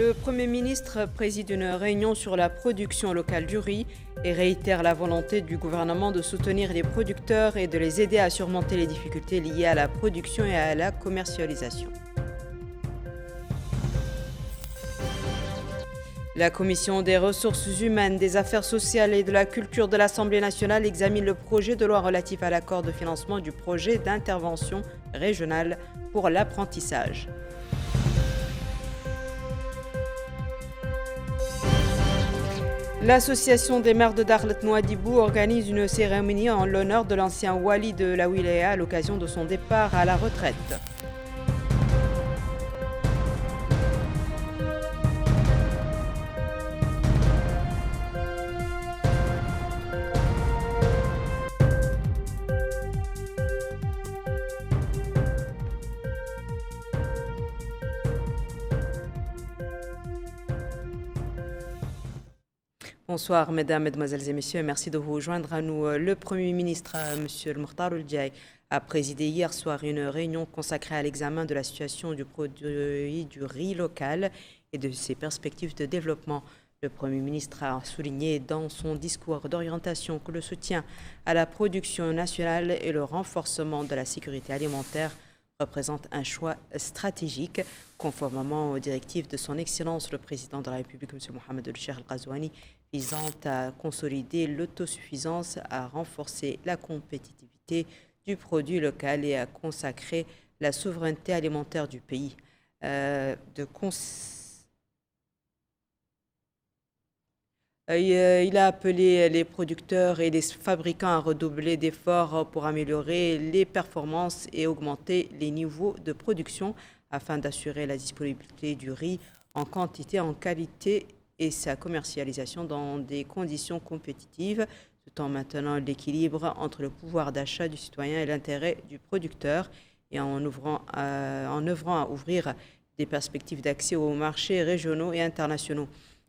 Le Premier ministre préside une réunion sur la production locale du riz et réitère la volonté du gouvernement de soutenir les producteurs et de les aider à surmonter les difficultés liées à la production et à la commercialisation. La Commission des ressources humaines, des affaires sociales et de la culture de l'Assemblée nationale examine le projet de loi relatif à l'accord de financement du projet d'intervention régionale pour l'apprentissage. L'Association des maires de Dakhlet Nouadhibou organise une cérémonie en l'honneur de l'ancien wali de la wilaya à l'occasion de son départ à la retraite. Bonsoir mesdames, mesdemoiselles et messieurs, merci de vous joindre à nous. Le Premier ministre, M. Mokhtar Ould Diaye, a présidé hier soir une réunion consacrée à l'examen de la situation du produit du riz local et de ses perspectives de développement. Le Premier ministre a souligné dans son discours d'orientation que le soutien à la production nationale et le renforcement de la sécurité alimentaire représente un choix stratégique, conformément aux directives de son Excellence le Président de la République, M. Mohamed El-Cheikh Al-Ghazouani, visant à consolider l'autosuffisance, à renforcer la compétitivité du produit local et à consacrer la souveraineté alimentaire du pays. Il a appelé les producteurs et les fabricants à redoubler d'efforts pour améliorer les performances et augmenter les niveaux de production afin d'assurer la disponibilité du riz en quantité, en qualité et sa commercialisation dans des conditions compétitives, tout en maintenant l'équilibre entre le pouvoir d'achat du citoyen et l'intérêt du producteur et en œuvrant à ouvrir des perspectives d'accès aux marchés régionaux et internationaux.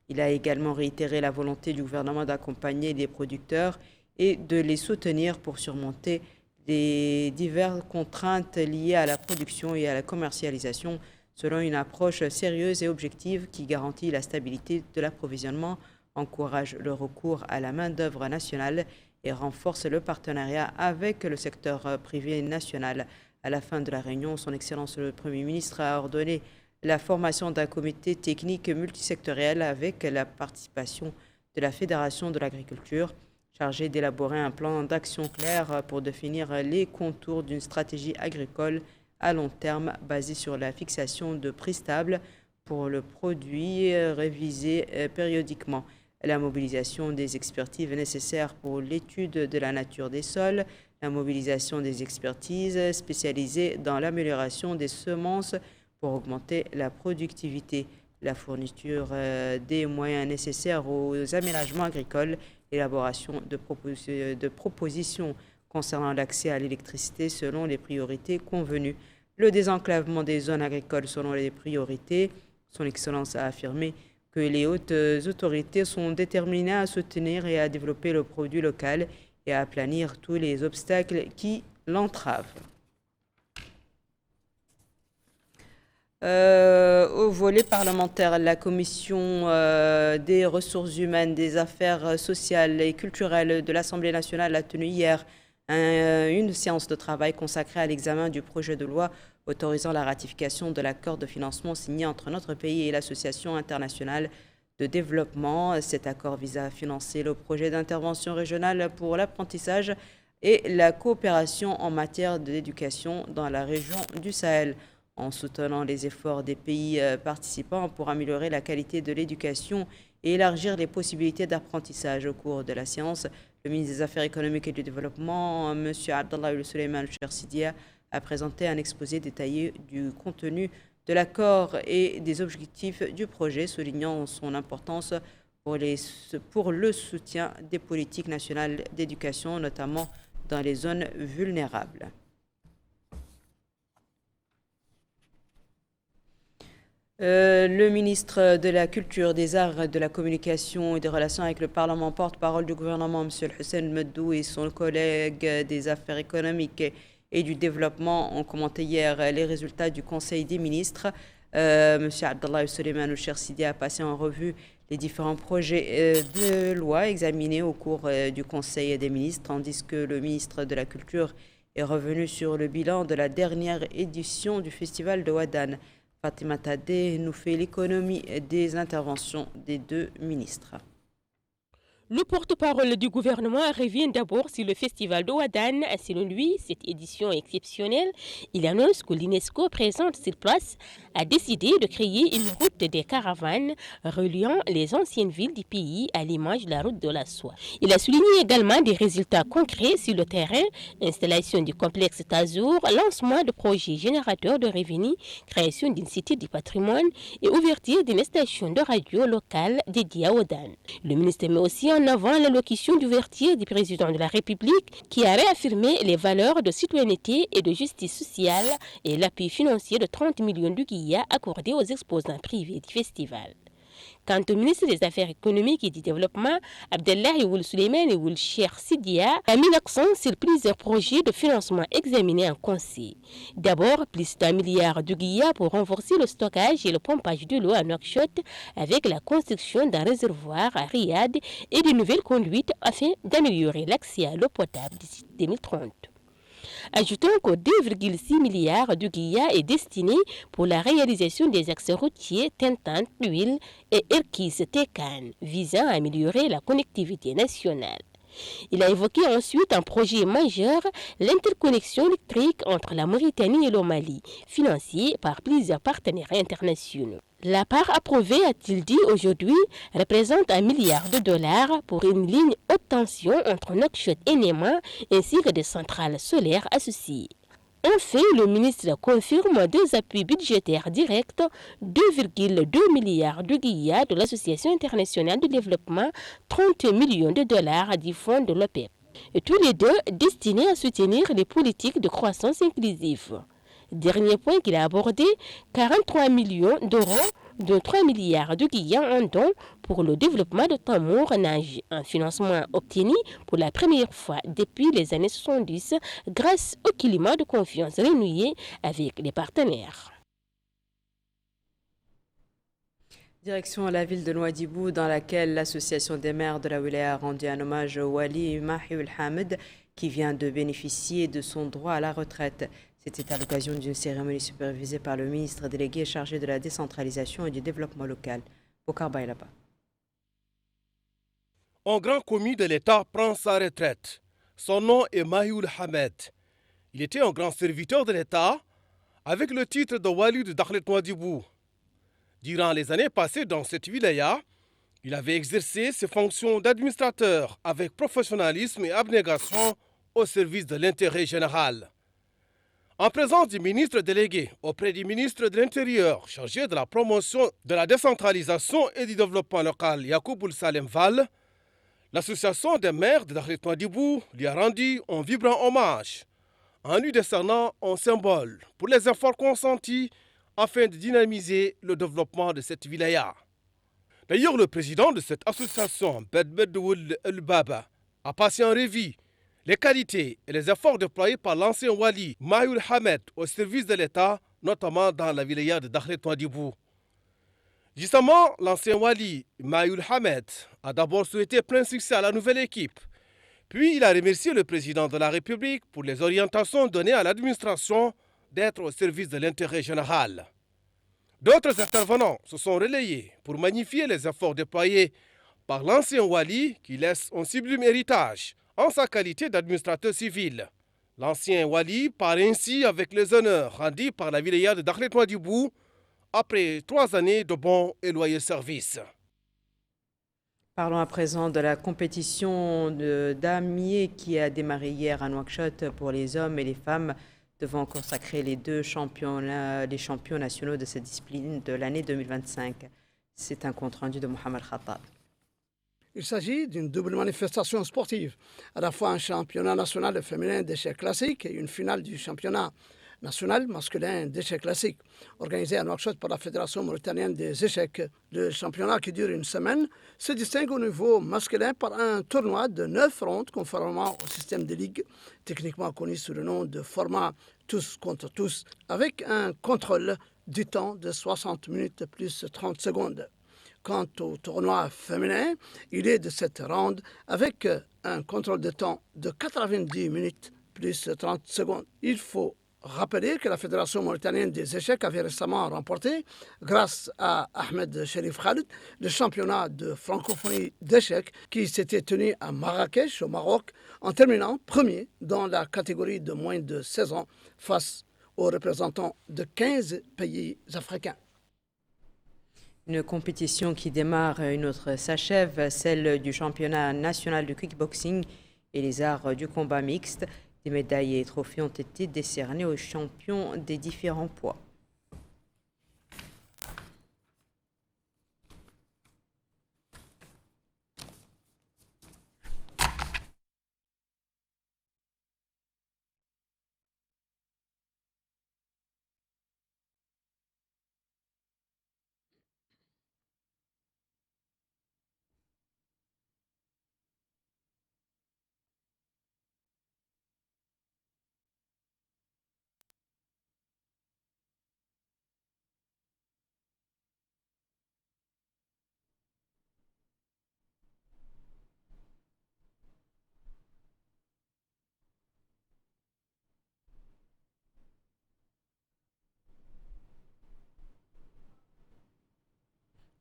Il a également réitéré la volonté du gouvernement d'accompagner les producteurs et de les soutenir pour surmonter les diverses contraintes liées à la production et à la commercialisation, selon une approche sérieuse et objective qui garantit la stabilité de l'approvisionnement, encourage le recours à la main-d'œuvre nationale et renforce le partenariat avec le secteur privé national. À la fin de la réunion, Son Excellence le Premier ministre a ordonné la formation d'un comité technique multisectoriel avec la participation de la Fédération de l'agriculture, chargé d'élaborer un plan d'action clair pour définir les contours d'une stratégie agricole à long terme basée sur la fixation de prix stables pour le produit révisé périodiquement, la mobilisation des expertises nécessaires pour l'étude de la nature des sols, la mobilisation des expertises spécialisées dans l'amélioration des semences pour augmenter la productivité, la fourniture des moyens nécessaires aux aménagements agricoles, l'élaboration de propositions concernant l'accès à l'électricité selon les priorités convenues, le désenclavement des zones agricoles selon les priorités. Son Excellence a affirmé que les hautes autorités sont déterminées à soutenir et à développer le produit local et à aplanir tous les obstacles qui l'entravent. Au volet parlementaire, la Commission des ressources humaines, des affaires sociales et culturelles de l'Assemblée nationale a tenu hier une séance de travail consacrée à l'examen du projet de loi autorisant la ratification de l'accord de financement signé entre notre pays et l'Association internationale de développement. Cet accord vise à financer le projet d'intervention régionale pour l'apprentissage et la coopération en matière d'éducation dans la région du Sahel, en soutenant les efforts des pays participants pour améliorer la qualité de l'éducation et élargir les possibilités d'apprentissage. Au cours de la séance, le ministre des Affaires économiques et du Développement, M. Abdallah Ould Chersidia, a présenté un exposé détaillé du contenu de l'accord et des objectifs du projet, soulignant son importance pour le soutien des politiques nationales d'éducation, notamment dans les zones vulnérables. Le ministre de la Culture, des Arts, de la Communication et des Relations avec le Parlement, porte-parole du gouvernement, M. Hussein Meddou, et son collègue des Affaires économiques et du Développement ont commenté hier les résultats du Conseil des ministres Monsieur Abdallah Suleiman Cher Sidi a passé en revue les différents projets de loi examinés au cours du Conseil des ministres, tandis que le ministre de la Culture est revenu sur le bilan de la dernière édition du Festival de Ouadane. Fatima Tadé nous fait l'économie des interventions des deux ministres. Le porte-parole du gouvernement revient d'abord sur le festival de Ouadane. Selon lui, cette édition exceptionnelle, il annonce que l'UNESCO présente sur place a décidé de créer une route des caravanes reliant les anciennes villes du pays à l'image de la route de la soie. Il a souligné également des résultats concrets sur le terrain, installation du complexe Tazour, lancement de projets générateurs de revenus, création d'une cité du patrimoine et ouverture d'une station de radio locale dédiée à Ouadane. Le ministre met aussi en avant l'allocution d'ouverture du président de la République qui a réaffirmé les valeurs de citoyenneté et de justice sociale et l'appui financier de 30 millions de guillas accordés aux exposants privés du festival. Quant au ministre des Affaires économiques et du Développement, Abdellahi Ould Suleiman et Ould Cher Sidia a mis l'accent sur plusieurs projets de financement examinés en conseil. D'abord, plus d'1 milliard de guillas pour renforcer le stockage et le pompage de l'eau à Nouakchott avec la construction d'un réservoir à Riyad et de nouvelles conduites afin d'améliorer l'accès à l'eau potable d'ici 2030. Ajoutons que 2,6 milliards de guillas est destiné pour la réalisation des axes routiers Tintan, Huile et Erkis-Tekan, visant à améliorer la connectivité nationale. Il a évoqué ensuite un projet majeur, l'interconnexion électrique entre la Mauritanie et le Mali, financé par plusieurs partenaires internationaux. La part approuvée, a-t-il dit aujourd'hui, représente $1 milliard pour une ligne haute tension entre Nouakchott et Néma, ainsi que des centrales solaires associées. En fait, le ministre confirme deux appuis budgétaires directs, 2,2 milliards de guillas de l'Association internationale de développement, 30 millions de dollars du fonds de l'OPEP. Et tous les deux destinés à soutenir les politiques de croissance inclusive. Dernier point qu'il a abordé, 43 millions d'euros de 3 milliards de guillas en dons pour le développement de Tamour Nage, un financement obtenu pour la première fois depuis les années 70 grâce au climat de confiance renoué avec les partenaires. Direction la ville de Nouadhibou, dans laquelle l'association des maires de la Wilaya a rendu un hommage au Wali Mahi Hamed, qui vient de bénéficier de son droit à la retraite. C'était à l'occasion d'une cérémonie supervisée par le ministre délégué chargé de la décentralisation et du développement local. Bokar Baylaba. Un grand commis de l'État prend sa retraite. Son nom est Mahioul Hamed. Il était un grand serviteur de l'État avec le titre de Wali de Dakhlet Nouadhibou. Durant les années passées dans cette wilaya, il avait exercé ses fonctions d'administrateur avec professionnalisme et abnégation au service de l'intérêt général. En présence du ministre délégué auprès du ministre de l'Intérieur chargé de la promotion de la décentralisation et du développement local, Yacoub Salem Val, l'association des maires de Dakhlet Nouadhibou lui a rendu un vibrant hommage en lui décernant un symbole pour les efforts consentis afin de dynamiser le développement de cette wilaya. D'ailleurs, le président de cette association, Bedbedoul El-Baba, a passé en revue les qualités et les efforts déployés par l'ancien Wali Mahioul Hamed au service de l'État, notamment dans la wilaya de Dakhlet Nouadhibou. Justement, l'ancien Wali Mahioul Hamed a d'abord souhaité plein succès à la nouvelle équipe. Puis il a remercié le président de la République pour les orientations données à l'administration d'être au service de l'intérêt général. D'autres intervenants se sont relayés pour magnifier les efforts déployés par l'ancien Wali qui laisse un sublime héritage en sa qualité d'administrateur civil. L'ancien Wali part ainsi avec les honneurs rendus par la wilaya de Dakhlet Nouadhibou après 3 années de bons et loyaux services. Parlons à présent de la compétition d'Amier qui a démarré hier à Nouakchott pour les hommes et les femmes devant consacrer les champions nationaux de cette discipline de l'année 2025. C'est un compte rendu de Mohamed Khattab. Il s'agit d'une double manifestation sportive, à la fois un championnat national féminin d'échecs classiques et une finale du championnat national masculin d'échecs classiques, organisé à Nouakchott par la Fédération mauritanienne des échecs. Le championnat qui dure une semaine se distingue au niveau masculin par un tournoi de 9 rondes conformément au système de ligue, techniquement connu sous le nom de format tous contre tous, avec un contrôle du temps de 60 minutes plus 30 secondes. Quant au tournoi féminin, il est de cette ronde avec un contrôle de temps de 90 minutes plus 30 secondes. Il faut rappeler que la Fédération mauritanienne des échecs avait récemment remporté, grâce à Ahmed Sherif Khalid, le championnat de francophonie d'échecs qui s'était tenu à Marrakech, au Maroc, en terminant premier dans la catégorie de moins de 16 ans face aux représentants de 15 pays africains. Une compétition qui démarre, une autre s'achève, celle du championnat national de kickboxing et les arts du combat mixte. Des médailles et trophées ont été décernés aux champions des différents poids.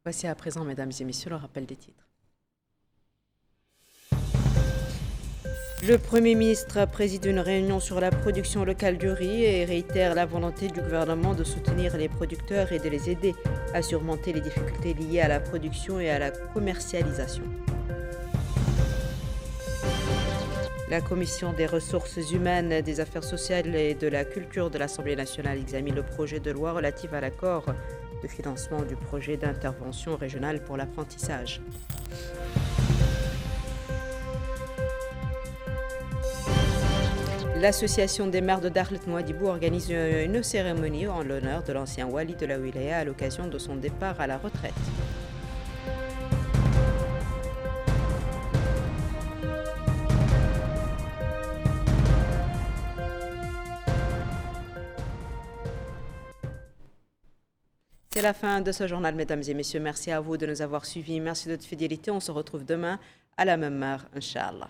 Voici à présent, mesdames et messieurs, le rappel des titres. Le Premier ministre préside une réunion sur la production locale du riz et réitère la volonté du gouvernement de soutenir les producteurs et de les aider à surmonter les difficultés liées à la production et à la commercialisation. La Commission des ressources humaines, des affaires sociales et de la culture de l'Assemblée nationale examine le projet de loi relatif à l'accord de financement du projet d'intervention régionale pour l'apprentissage. L'Association des maires de Dakhlet Nouadhibou organise une cérémonie en l'honneur de l'ancien wali de la wilaya à l'occasion de son départ à la retraite. C'est la fin de ce journal, mesdames et messieurs. Merci à vous de nous avoir suivis. Merci de votre fidélité. On se retrouve demain à la même heure, Inch'Allah.